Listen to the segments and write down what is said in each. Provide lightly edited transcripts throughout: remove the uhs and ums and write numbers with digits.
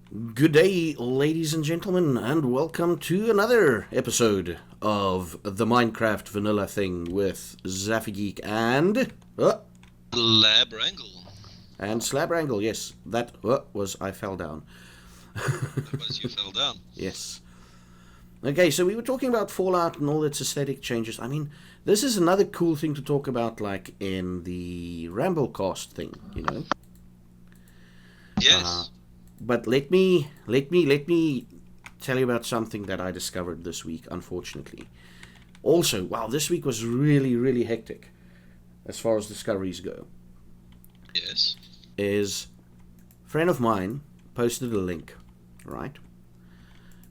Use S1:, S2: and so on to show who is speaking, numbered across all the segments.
S1: Good day, ladies and gentlemen, and welcome to another episode of the Minecraft Vanilla Thing with Zaffy Geek
S2: Lab Wrangle.
S1: and Slab Wrangle. Yes, that was I fell down.
S2: That was you fell down.
S1: Yes. Okay, so we were talking about Fallout and all its aesthetic changes. I mean, this is another cool thing to talk about, like in the Ramblecast thing, you know.
S2: Yes.
S1: But let me tell you about something that I discovered this week, unfortunately. Also, wow, this week was really hectic as far as discoveries go.
S2: Yes.
S1: Is a friend of mine posted a link, right,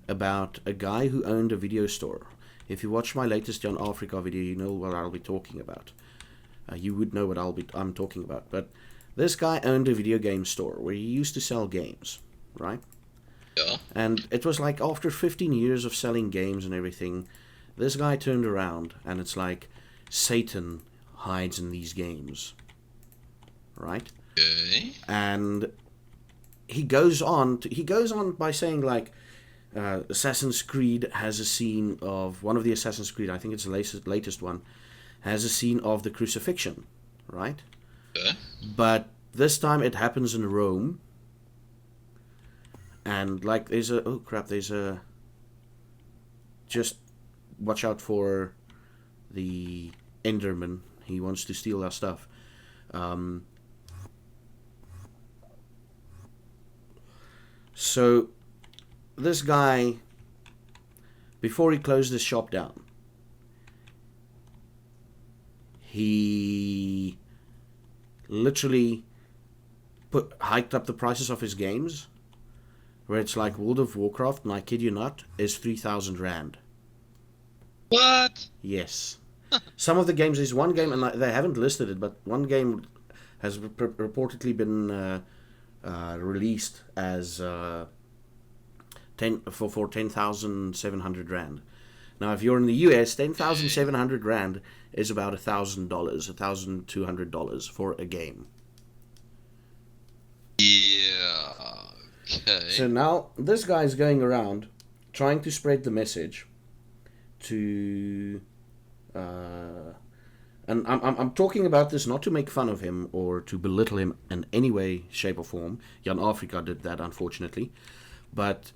S1: about a guy who owned a video store. If you watch my latest John Africa video, you know what I'll be talking about. You would know what I'm talking about. But this guy owned a video game store where he used to sell games, right?
S2: Yeah.
S1: And it was like after 15 years of selling games and everything, this guy turned around and it's like Satan hides in these games, right?
S2: Okay.
S1: And he goes on by saying like Assassin's Creed has a scene of one of the Assassin's Creed, I think it's the latest one, has a scene of the crucifixion, right?
S2: Okay.
S1: But this time it happens in Rome. And like there's a just watch out for the Enderman. He wants to steal our stuff. So this guy, before he closed his shop down, he literally hiked up the prices of his games, where it's like World of Warcraft, and I kid you not, is 3,000 Rand.
S2: What?
S1: Yes. Some of the games, there's one game, and they haven't listed it, but one game has reportedly been released as 10,700 Rand. Now, if you're in the US, 10,700 Rand is about $1,000, $1,200 for a game.
S2: Yeah. Okay.
S1: So now this guy's going around trying to spread the message to, and I'm talking about this not to make fun of him or to belittle him in any way, shape, or form. Jan Afrika did that, unfortunately, but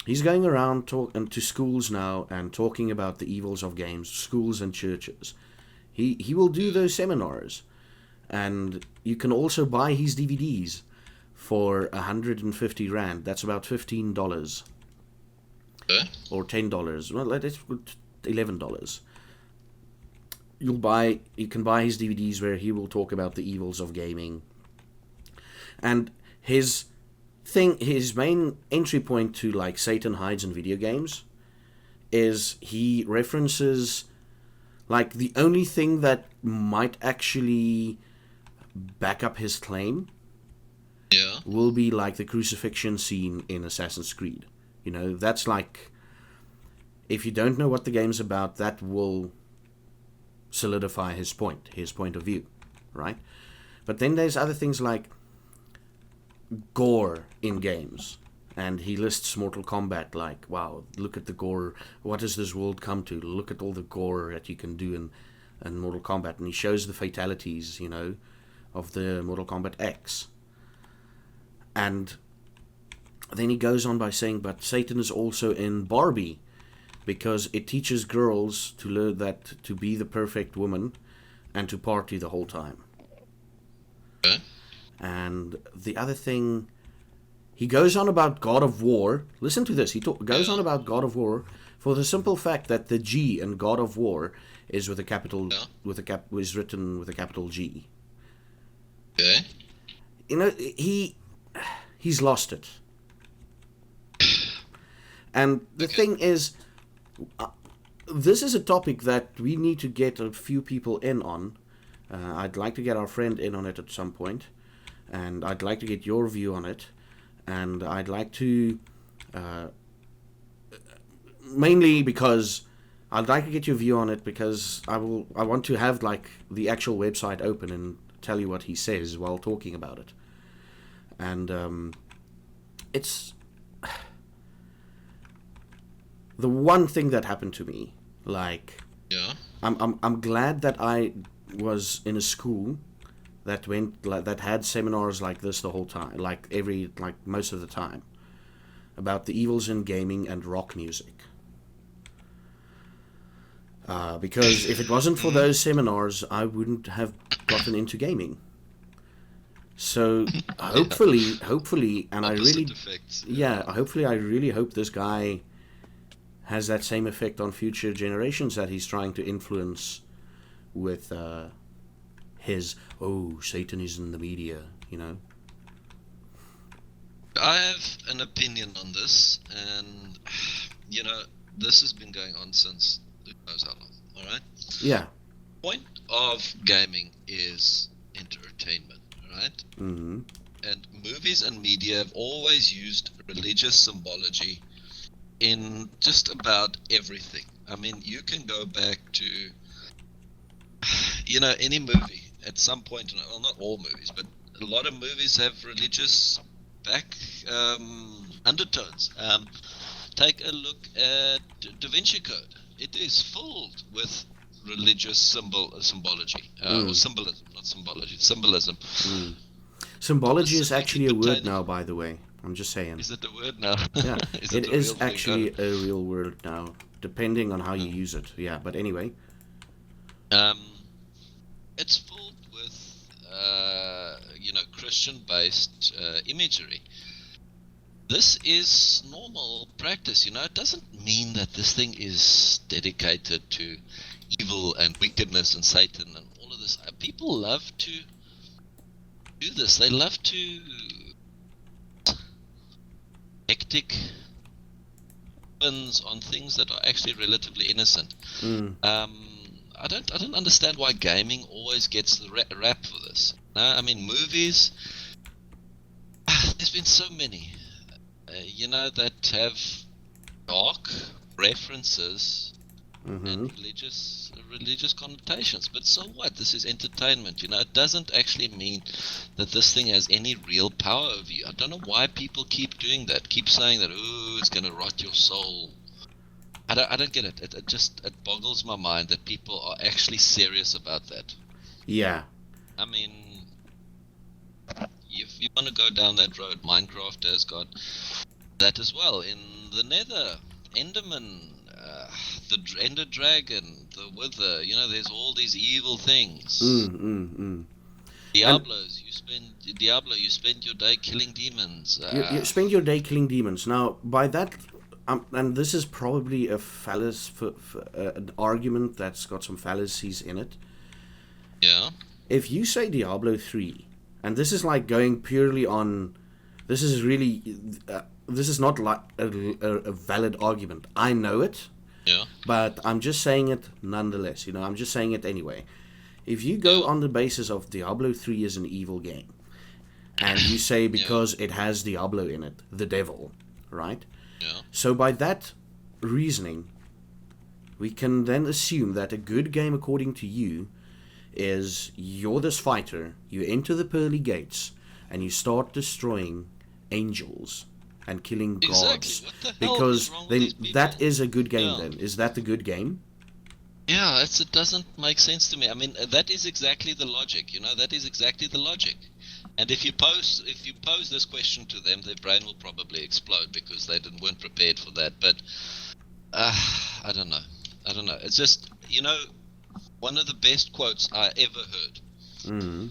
S1: he's going around to schools now and talking about the evils of games, schools and churches. He will do those seminars, and you can also buy his DVDs for 150 Rand. That's about $15.
S2: Okay.
S1: Or $10. Well, let's put $11. You can buy his DVDs where he will talk about the evils of gaming. And his main entry point to like Satan hides in video games is he references like the only thing that might actually back up his claim will be like the crucifixion scene in Assassin's Creed. You know, that's like, if you don't know what the game's about, that will solidify his point of view, right? But then there's other things like gore in games. And he lists Mortal Kombat like, wow, look at the gore. What has this world come to? Look at all the gore that you can do in Mortal Kombat. And he shows the fatalities, you know, of the Mortal Kombat X. And then he goes on by saying, but Satan is also in Barbie, because it teaches girls to learn that to be the perfect woman and to party the whole time.
S2: Okay.
S1: And the other thing, he goes on about God of War. Listen to this. He goes on about God of War for the simple fact that the G in God of War is with a capital, is written with a capital G.
S2: Okay.
S1: You know, he's lost it. And the thing is, this is a topic that we need to get a few people in on. I'd like to get our friend in on it at some point, and I'd like to get your view on it, and I'd like to, mainly because I'd like to get your view on it because I want to have like the actual website open and tell you what he says while talking about it. And it's the one thing that happened to me, like,
S2: Yeah.
S1: I'm glad that I was in a school that that had seminars like this the whole time, like most of the time, about the evils in gaming and rock music. Because if it wasn't for those seminars, I wouldn't have gotten into gaming. So hopefully, and I really,
S2: Opposite effects.
S1: hopefully I really hope this guy has that same effect on future generations that he's trying to influence with his, oh, Satan is in the media, you know.
S2: I have an opinion on this, and you know, this has been going on since who knows how long. All right.
S1: Yeah.
S2: Point of gaming is entertainment, right?
S1: Mm-hmm.
S2: And movies and media have always used religious symbology in just about everything. I mean, you can go back to, you know, any movie at some point. Well, not all movies, but a lot of movies have religious undertones. Take a look at Da Vinci Code. It is filled with religious symbology or symbolism, not symbology, symbolism.
S1: Symbology is actually a word
S2: pertaining-
S1: now, by the way. I'm just saying.
S2: Is it a word now?
S1: Yeah,
S2: Is
S1: it
S2: a
S1: is
S2: real thing?
S1: actually a real word now, depending on how you use it. Yeah, but anyway.
S2: It's filled with you know, Christian-based imagery. This is normal practice, you know. It doesn't mean that this thing is dedicated to evil and wickedness and Satan and all of this. People love to do this. They love to hectic on things that are actually relatively innocent. I don't understand why gaming always gets the rap for this. No, I mean, movies. There's been so many, you know, that have dark references and religious connotations. But so what? This is entertainment, you know. It doesn't actually mean that this thing has any real power over you. I don't know why people keep doing that. Keep saying that, oh, it's gonna rot your soul. I don't get it. It boggles my mind that people are actually serious about that.
S1: Yeah.
S2: I mean, if you want to go down that road, Minecraft has got that as well. In the Nether, Enderman, the Ender Dragon, the Wither, you know, there's all these evil things. Diablos, you spend your day killing demons.
S1: You spend your day killing demons. Now, by that, and this is probably a an argument that's got some fallacies in it.
S2: Yeah.
S1: If you say Diablo 3, and this is like going purely on, this is really, this is not like a valid argument. I know it.
S2: Yeah.
S1: But I'm just saying it nonetheless. You know, I'm just saying it anyway. If you go on the basis of Diablo 3 is an evil game, and you say because it has Diablo in it, the devil, right?
S2: Yeah.
S1: So by that reasoning, we can then assume that a good game, according to you, is you're this fighter, you enter the pearly gates, and you start destroying angels and killing gods.
S2: What the hell
S1: because
S2: is wrong with
S1: then
S2: these people?
S1: that is a good game.
S2: Yeah.
S1: Then is that the good game?
S2: Yeah, it doesn't make sense to me. I mean, that is exactly the logic. You know, that is exactly the logic. And if you pose this question to them, their brain will probably explode because they weren't prepared for that. But I don't know. It's just, you know, one of the best quotes I ever heard.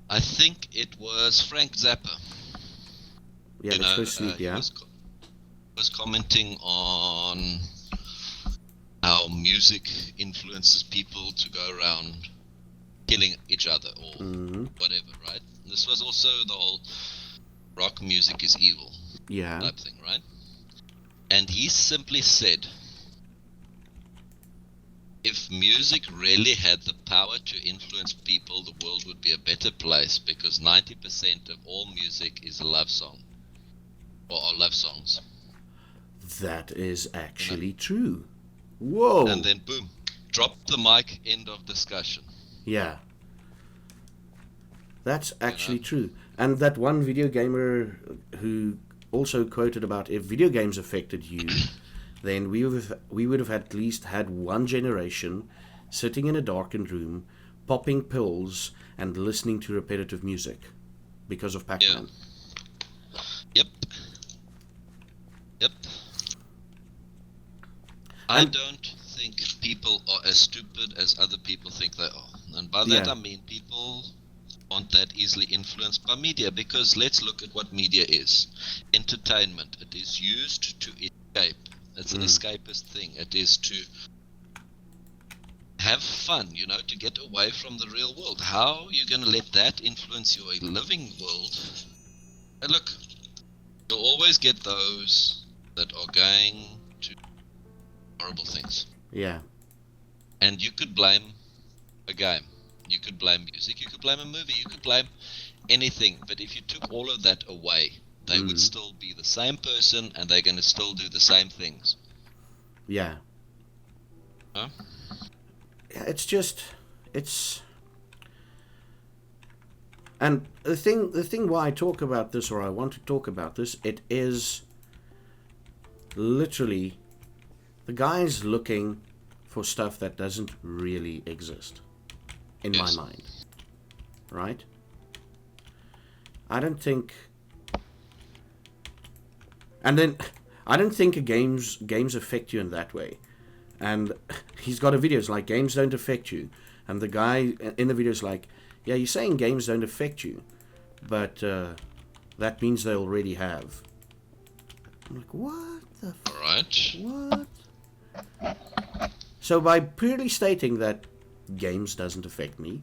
S2: I think it was Frank Zappa.
S1: Yeah, let's go sleep.
S2: He was commenting on how music influences people to go around killing each other or whatever, right? This was also the whole rock music is evil type thing, right? And he simply said, if music really had the power to influence people, the world would be a better place because 90% of all music is a love song or love songs.
S1: That is actually true. Whoa.
S2: And then boom, drop the mic, end of discussion.
S1: Yeah. That's actually true. And that one video gamer who also quoted about if video games affected you, then we would have at least had one generation sitting in a darkened room, popping pills and listening to repetitive music because of Pac-Man.
S2: Yep. I don't think people are as stupid as other people think they are. And by that I mean people aren't that easily influenced by media, because let's look at what media is. Entertainment. It is used to escape. It's an escapist thing. It is to have fun, to get away from the real world. How are you going to let that influence your living world? And look, you'll always get those that are going to horrible things.
S1: Yeah.
S2: And you could blame a game. You could blame music. You could blame a movie. You could blame anything. But if you took all of that away, they would still be the same person, and they're going to still do the same things.
S1: Yeah.
S2: Huh?
S1: And the thing why I talk about this, or I want to talk about this, it is literally the guy's looking for stuff that doesn't really exist in my mind, right? I don't think games affect you in that way. And he's got a videos like games don't affect you, and the guy in the video's like, yeah, you're saying games don't affect you, but that means they already have. I'm like, what the
S2: Alright.
S1: What? So by purely stating that games doesn't affect me,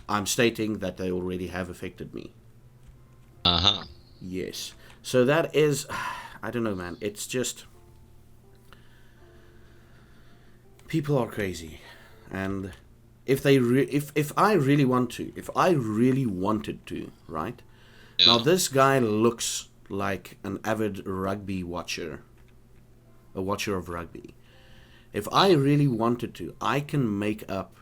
S1: I'm stating that they already have affected me.
S2: Uh-huh.
S1: Yes. So that is, I don't know, man. It's just, people are crazy, and if I really wanted to, right?
S2: Yeah.
S1: Now this guy looks like an avid rugby watcher, a watcher of rugby. If I really wanted to, I can make up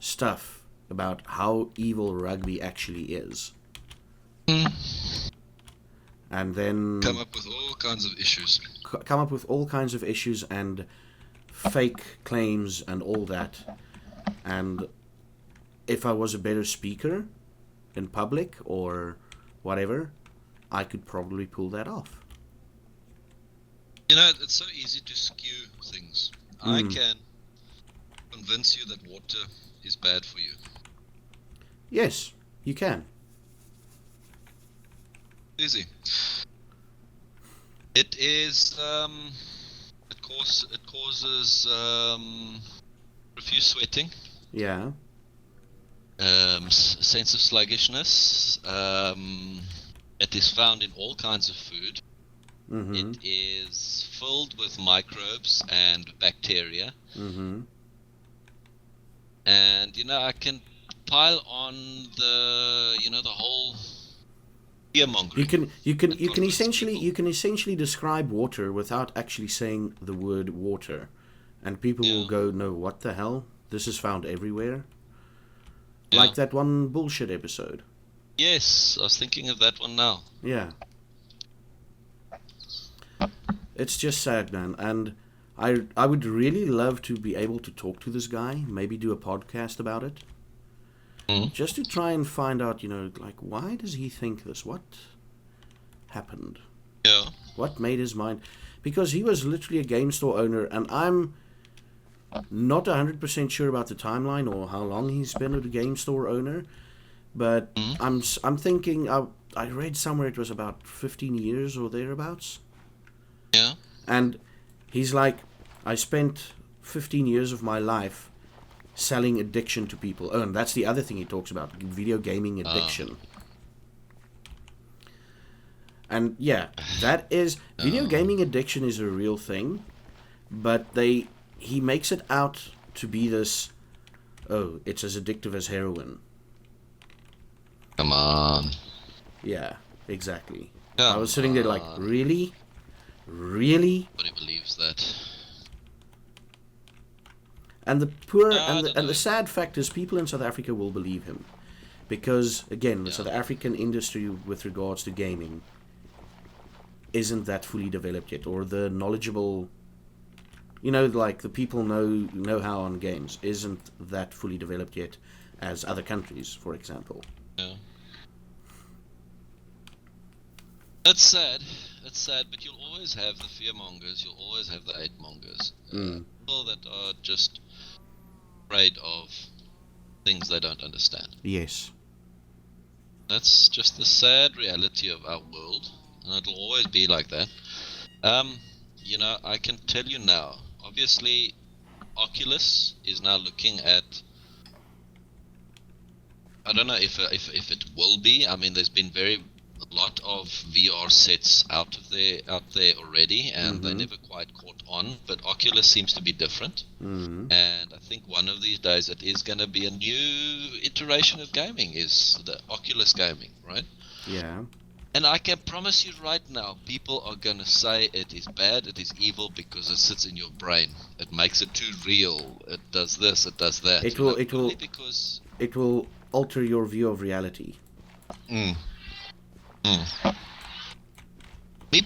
S1: stuff about how evil rugby actually is. And then
S2: come up with all kinds of issues.
S1: And fake claims and all that. And if I was a better speaker in public or whatever, I could probably pull that off.
S2: It's so easy to skew things. I can convince you that water is bad for you.
S1: Yes, you can.
S2: Easy. It is, it causes profuse sweating.
S1: Yeah.
S2: Sense of sluggishness. It is found in all kinds of food.
S1: Mm-hmm.
S2: It is filled with microbes and bacteria.
S1: Mm-hmm.
S2: And I can pile on the whole fearmongering.
S1: You can essentially describe water without actually saying the word water, and people will go, no, what the hell? This is found everywhere.
S2: Yeah.
S1: Like that one bullshit episode.
S2: Yes, I was thinking of that one now.
S1: Yeah. It's just sad, man. And I would really love to be able to talk to this guy, maybe do a podcast about it. Just to try and find out, like, why does he think this? What happened?
S2: Yeah.
S1: What made his mind? Because he was literally a game store owner, and I'm not 100% sure about the timeline or how long he's been a game store owner, but I'm thinking, I read somewhere it was about 15 years or thereabouts.
S2: Yeah.
S1: And he's like, I spent 15 years of my life selling addiction to people. Oh, and that's the other thing he talks about, video gaming addiction. And yeah, that is, video gaming addiction is a real thing, but he makes it out to be this, it's as addictive as heroin.
S2: Come on.
S1: Yeah, exactly.
S2: Come
S1: I was sitting there like, really? Really?
S2: Nobody believes that.
S1: And the the sad fact is, people in South Africa will believe him, because again, the South African industry with regards to gaming isn't that fully developed yet, or the knowledgeable, like the people know-how on games isn't that fully developed yet as other countries, for example.
S2: Yeah. It's sad. It's sad, but you'll always have the fearmongers. You'll always have the hate-mongers. People that are just afraid of things they don't understand.
S1: Yes.
S2: That's just the sad reality of our world, and it'll always be like that. I can tell you now. Obviously, Oculus is now looking at. I don't know if it will be. I mean, there's been a lot of VR sets out there already, and they never quite caught on. But Oculus seems to be different, and I think one of these days it is going to be a new iteration of gaming, is the Oculus gaming, right?
S1: Yeah.
S2: And I can promise you right now, people are going to say it is bad, it is evil, because it sits in your brain. It makes it too real. It does this, it does that.
S1: It will alter your view of reality.
S2: Me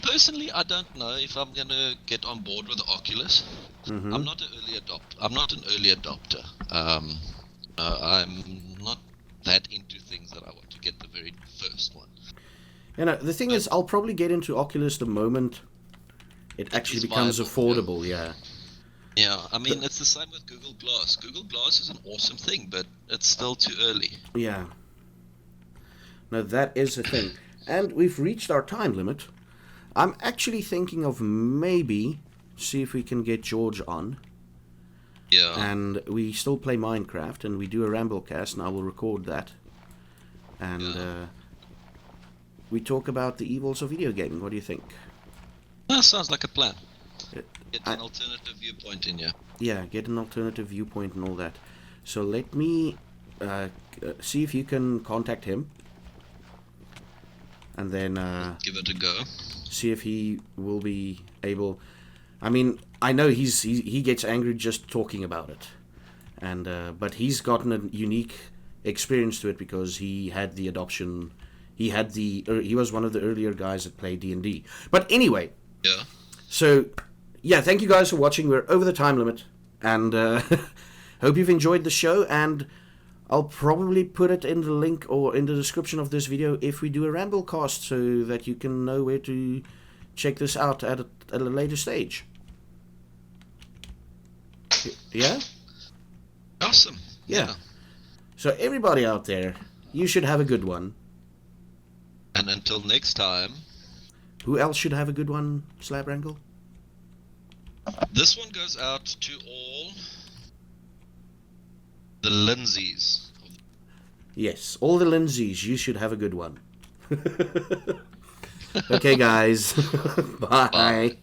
S2: personally, I don't know if I'm going to get on board with the Oculus. I'm not an early adopter. I'm not that into things that I want to get the very first one.
S1: The thing is, I'll probably get into Oculus the moment it actually becomes affordable, yeah.
S2: Yeah, I mean, it's the same with Google Glass. Google Glass is an awesome thing, but it's still too early.
S1: Yeah. No, that is the thing. And we've reached our time limit. I'm actually thinking of maybe see if we can get George on.
S2: Yeah.
S1: And we still play Minecraft, and we do a Ramblecast, and I will record that. And we talk about the evils of video gaming. What do you think?
S2: That sounds like a plan. Get an alternative viewpoint in here.
S1: Yeah, get an alternative viewpoint and all that. So let me see if you can contact him. And then
S2: give it a go.
S1: See if he will be able. I mean, I know he gets angry just talking about it, and but he's gotten a unique experience to it because he had the adoption. He was one of the earlier guys that played D&D. But anyway.
S2: Yeah.
S1: So, yeah, thank you guys for watching. We're over the time limit, and hope you've enjoyed the show. And I'll probably put it in the link or in the description of this video if we do a Ramblecast, so that you can know where to check this out at a later stage. Yeah?
S2: Awesome.
S1: Yeah. So everybody out there, you should have a good one.
S2: And until next time...
S1: Who else should have a good one, Slab Wrangle?
S2: This one goes out to all the Lindsays.
S1: Yes, all the Lindsays, you should have a good one. Okay, guys. Bye.